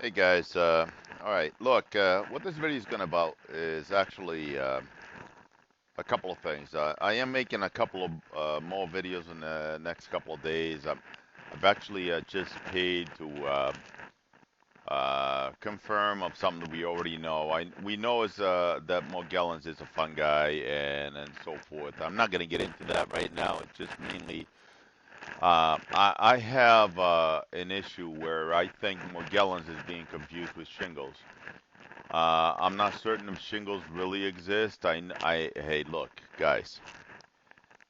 Hey guys, all right, look, what this video is going to about is actually a couple of things. I am making a couple of more videos in the next couple of days. I've actually just paid to confirm of something that we already know. We know is that Morgellons is a fungi and so forth. I'm not going to get into that right now. It's just mainly I have an issue where I think Morgellons is being confused with shingles. I'm not certain if shingles really exist. Hey, look, guys,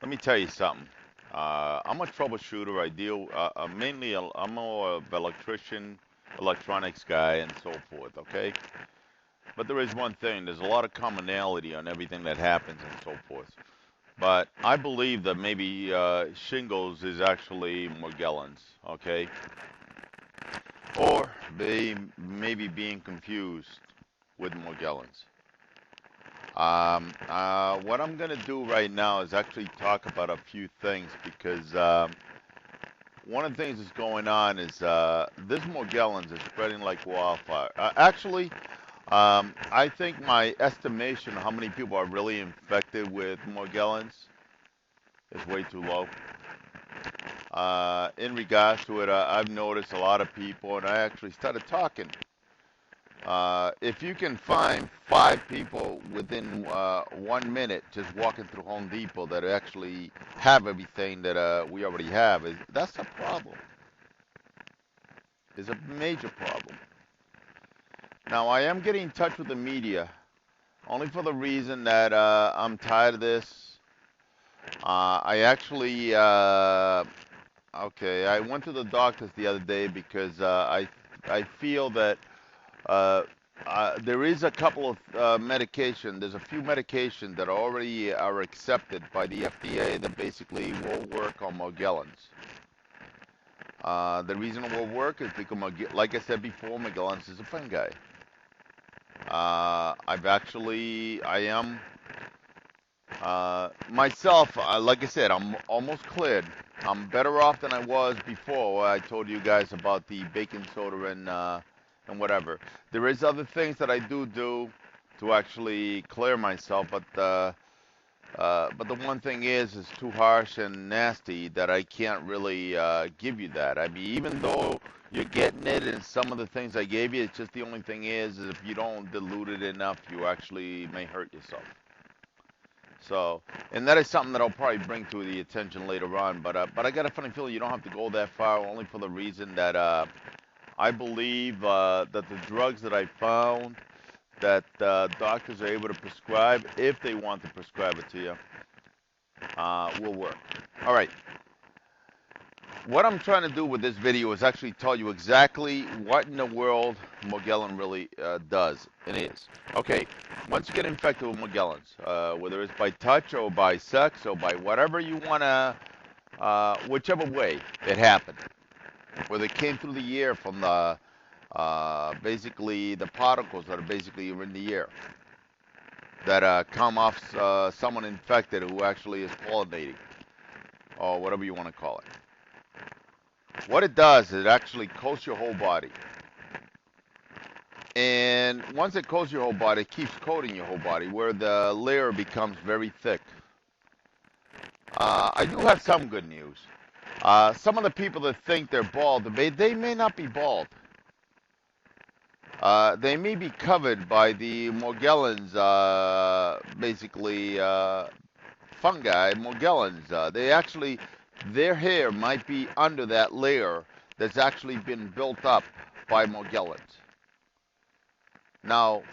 let me tell you something. I'm a troubleshooter. I deal mainly. I'm more of electrician, electronics guy, and so forth. Okay, but there is one thing. There's a lot of commonality on everything that happens and so forth. But I believe that maybe shingles is actually Morgellons. Okay, or they maybe being confused with Morgellons. What I'm gonna do right now is actually talk about a few things because one of the things that's going on is this Morgellons is spreading like wildfire. I think my estimation how many people are really infected with Morgellons is way too low. In regards to it, I've noticed a lot of people, and I actually started talking. If you can find 5 people within 1 minute just walking through Home Depot that actually have everything that we already have, that's a problem. It's a major problem. Now, I am getting in touch with the media only for the reason that I'm tired of this. I actually, okay, I went to the doctors the other day because I feel that Uh, there is a couple of medication. There's a few medications that already are accepted by the FDA that basically will work on Morgellons. The reason it will work is because, like I said before, Morgellons is a fungi. I am myself. Like I said, I'm almost cleared. I'm better off than I was before. Where I told you guys about the baking soda and whatever. There is other things that I do to actually clear myself, but the one thing is it's too harsh and nasty that I can't really give you that. I mean, even though you're getting it and some of the things I gave you, it's just the only thing is if you don't dilute it enough, you actually may hurt yourself. So, and that is something that I'll probably bring to the attention later on. But I got a funny feeling you don't have to go that far, only for the reason that I believe that the drugs that I found that doctors are able to prescribe, if they want to prescribe it to you, will work. All right. What I'm trying to do with this video is actually tell you exactly what in the world Morgellon really does and is. Okay, once you get infected with Morgellons, whether it's by touch or by sex or by whatever you want to, whichever way it happened, whether it came through the air from the basically the particles that are basically in the air that come off someone infected who actually is pollinating or whatever you want to call it. What it does is it actually coats your whole body. And once it coats your whole body, it keeps coating your whole body where the layer becomes very thick. I do have some good news. Some of the people that think they're bald, they may not be bald. They may be covered by the Morgellons, basically fungi, Morgellons. They actually, their hair might be under that layer that's actually been built up by Morgellons. Now,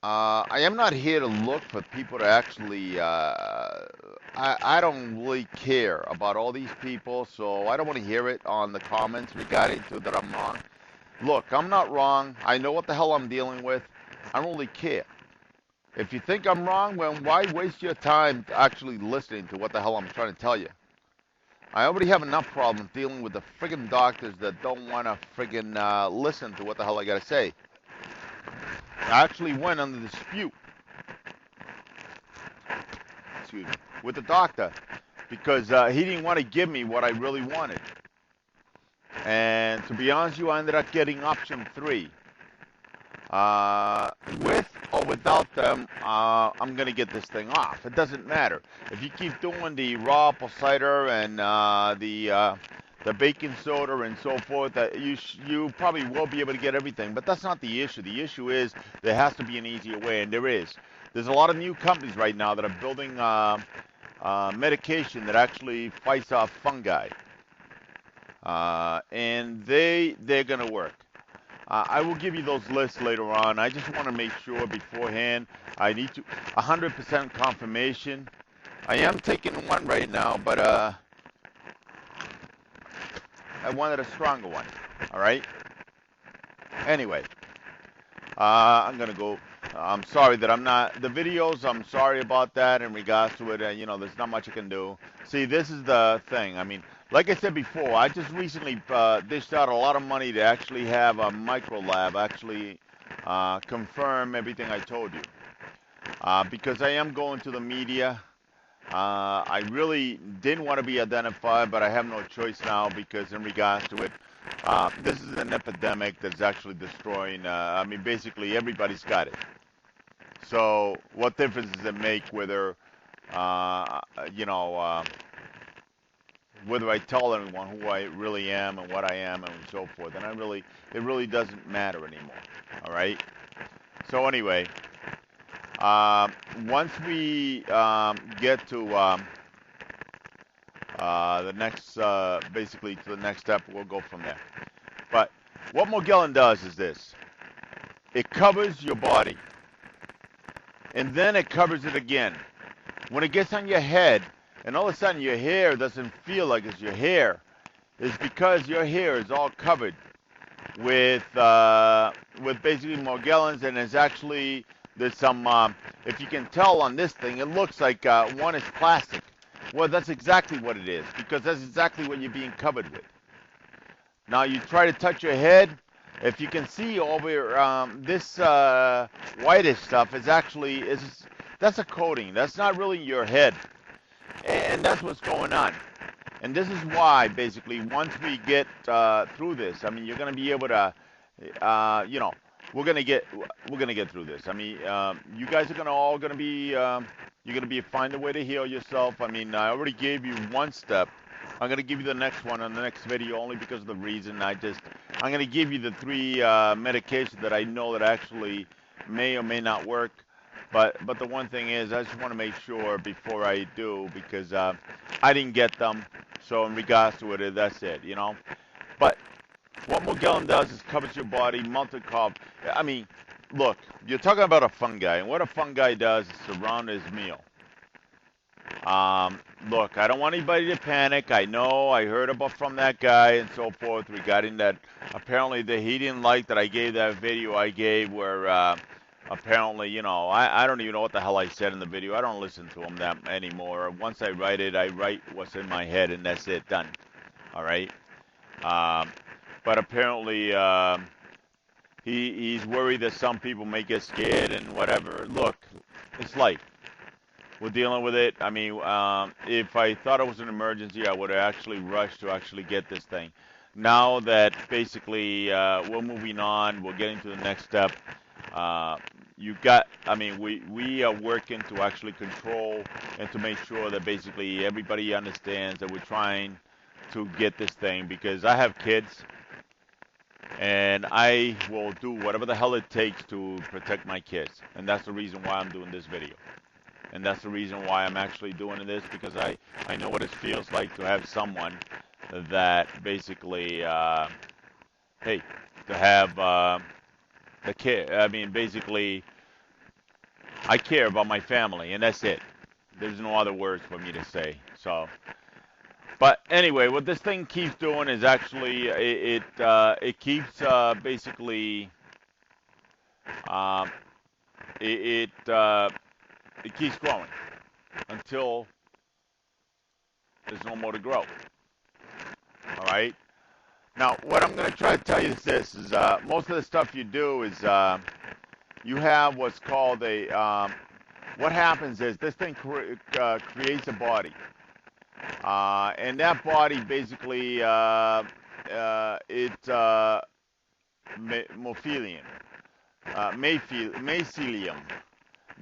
I am not here to look for people to actually. I don't really care about all these people, so I don't want to hear it on the comments regarding to that I'm wrong. Look, I'm not wrong. I know what the hell I'm dealing with. I don't really care. If you think I'm wrong, then why waste your time actually listening to what the hell I'm trying to tell you? I already have enough problems dealing with the friggin' doctors that don't want to friggin' listen to what the hell I gotta say. I actually went under dispute, excuse me, with the doctor because he didn't want to give me what I really wanted. And to be honest, you ended up getting option 3. With or without them, I'm gonna get this thing off. It doesn't matter if you keep doing the raw apple cider and the baking soda and so forth. That you probably will be able to get everything, but that's not the issue. The issue is there has to be an easier way, and there is. There's a lot of new companies right now that are building medication that actually fights off fungi, and they're gonna work. I will give you those lists later on. I just want to make sure beforehand. I need to 100% confirmation. I am taking one right now, but I wanted a stronger one. All right. Anyway, I'm gonna go. I'm sorry that I'm not the videos. I'm sorry about that in regards to it. You know, there's not much I can do. See, this is the thing. I mean, like I said before, I just recently dished out a lot of money to actually have a micro lab actually confirm everything I told you. Because I am going to the media. I really didn't want to be identified, but I have no choice now because in regards to it, this is an epidemic that's actually destroying, I mean, basically everybody's got it. So what difference does it make whether, you know, whether I tell anyone who I really am and what I am and so forth? And it really doesn't matter anymore. All right. So anyway, once we get to the next, basically to the next step, we'll go from there. But what Morgellon does is this: it covers your body, and then it covers it again. When it gets on your head, and all of a sudden your hair doesn't feel like it's your hair, it's because your hair is all covered with basically Morgellons, and it's actually there's some. If you can tell on this thing, it looks like one is plastic. Well, that's exactly what it is, because that's exactly what you're being covered with. Now you try to touch your head. If you can see over this whitish stuff is actually that's a coating. That's not really your head, and that's what's going on. And this is why, basically, once we get through this, I mean, you're going to be able to, you know, we're gonna get through this. I mean, you guys are all gonna be you're gonna be find a way to heal yourself. I mean, I already gave you one step. I'm gonna give you the next one on the next video only because of the reason I'm gonna give you the 3 medications that I know that actually may or may not work. But the one thing is, I just want to make sure before I do, because I didn't get them. So in regards to it, that's it, you know. But what Morgellon does is covers your body, multi-carb. I mean, look, you're talking about a fungi, and what a fungi does is surround his meal. Look, I don't want anybody to panic. I know I heard about from that guy and so forth regarding that. Apparently, that he didn't like that I gave that video I gave where apparently, you know, I don't even know what the hell I said in the video. I don't listen to him that anymore. Once I write it, I write what's in my head, and that's it, done. All right. But apparently, he's worried that some people may get scared and whatever. Look, it's life. We're dealing with it. I mean, if I thought it was an emergency, I would have actually rushed to actually get this thing. Now that basically we're moving on, we're getting to the next step. I mean, we are working to actually control and to make sure that basically everybody understands that we're trying to get this thing, because I have kids and I will do whatever the hell it takes to protect my kids. And that's the reason why I'm doing this video. And that's the reason why I'm actually doing this, because I know what it feels like to have someone that basically, hey, to have the care. I mean, basically, I care about my family, and that's it. There's no other words for me to say. So, but anyway, what this thing keeps doing is actually it keeps basically it keeps growing until there's no more to grow. All right. Now, what I'm going to try to tell you is this: is most of the stuff you do is you have what's called a. What happens is this thing creates a body, and that body basically it's Morphelium, Mycelium.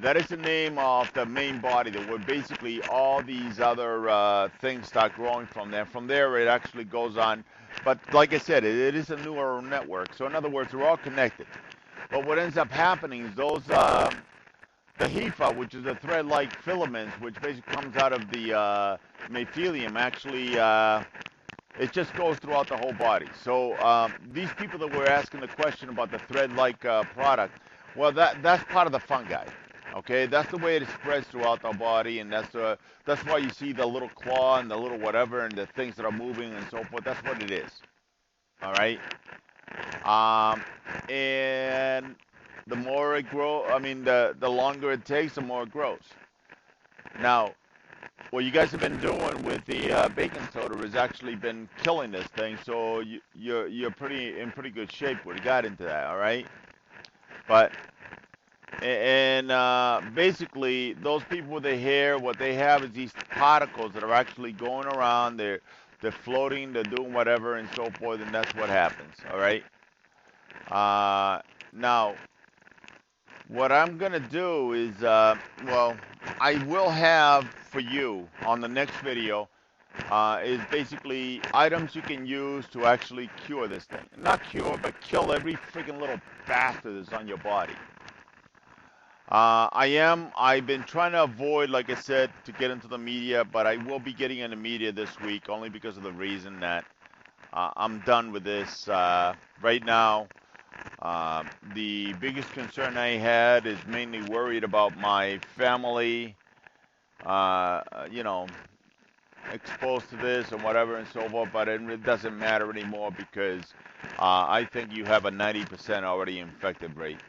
That is the name of the main body that where basically all these other things start growing from there. From there, it actually goes on. But like I said, it is a neural network. So in other words, they're all connected. But what ends up happening is those, the HEFA, which is a thread-like filaments, which basically comes out of the mycelium, actually, it just goes throughout the whole body. So these people that were asking the question about the thread-like product, well, that's part of the fungi. Okay, that's the way it spreads throughout the body, and that's why you see the little claw and the little whatever and the things that are moving and so forth. That's what it is. All right, and the more it grows, I mean, the longer it takes, the more it grows. Now, what you guys have been doing with the baking soda has actually been killing this thing, so you're in pretty good shape when you got into that. All right, but. And basically, those people with the hair, what they have is these particles that are actually going around. They're floating, they're doing whatever, and so forth, and that's what happens. All right. Now, what I'm gonna do is, well, I will have for you on the next video is basically items you can use to actually cure this thing. Not cure, but kill every freaking little bastard that's on your body. I've been trying to avoid, like I said, to get into the media, but I will be getting into media this week only because of the reason that I'm done with this. Right now, the biggest concern I had is mainly worried about my family, you know, exposed to this and whatever and so forth, but it doesn't matter anymore because I think you have a 90% already infected rate.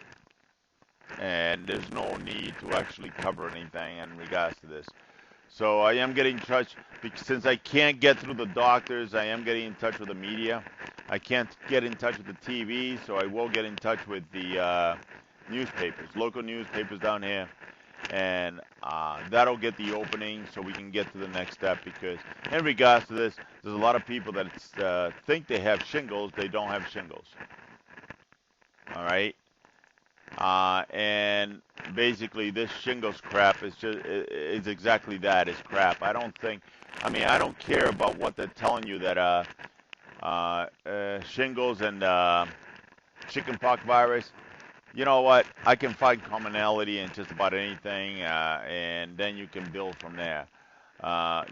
And there's no need to actually cover anything in regards to this. So I am getting in touch, since I can't get through the doctors, I am getting in touch with the media. I can't get in touch with the TV, so I will get in touch with the newspapers, local newspapers down here. And that'll get the opening so we can get to the next step, because in regards to this, there's a lot of people that think they have shingles, they don't have shingles. All right? And basically this shingles crap is exactly that, is crap. I don't care about what they're telling you that shingles and chickenpox virus. You know what? I can find commonality in just about anything, and then you can build from there.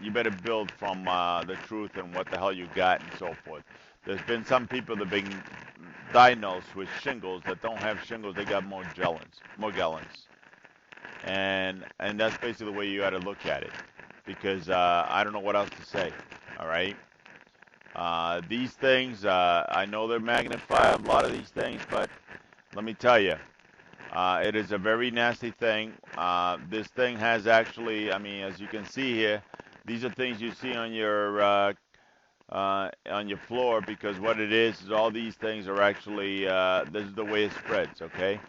You better build from the truth and what the hell you got and so forth. There's been some people that have been diagnosed with shingles that don't have shingles. They got Morgellons. And that's basically the way you got to look at it, because I don't know what else to say. All right. These things, I know they're magnified, a lot of these things, but let me tell you, it is a very nasty thing. This thing has actually, I mean, as you can see here, these are things you see on your floor, because what it is all these things are actually, this is the way it spreads, okay?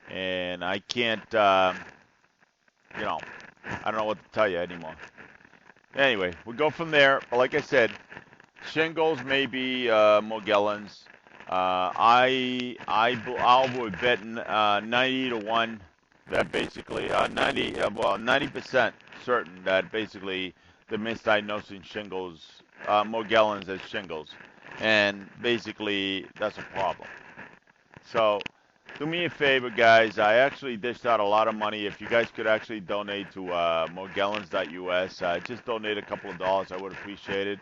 And I can't, you know, I don't know what to tell you anymore. Anyway, we'll go from there. But like I said, shingles may be Morgellons. I would bet 90 to 1 that basically 90% certain that basically the misdiagnosing shingles, Morgellons as shingles, and basically that's a problem. So do me a favor, guys. I actually dished out a lot of money. If you guys could actually donate to Morgellons.us, just donate a couple of dollars, I would appreciate it,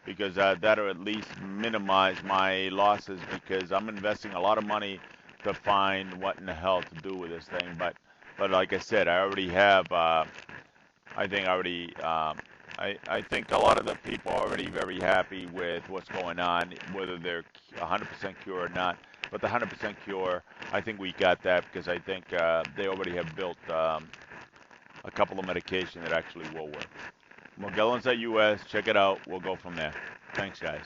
because that'll at least minimize my losses, because I'm investing a lot of money to find what in the hell to do with this thing. But like I said, I already have, I think a lot of the people are already very happy with what's going on, whether they're 100% cure or not. But the 100% cure, I think we got that, because I think they already have built a couple of medication that actually will work. Morgellons.us, check it out. We'll go from there. Thanks, guys.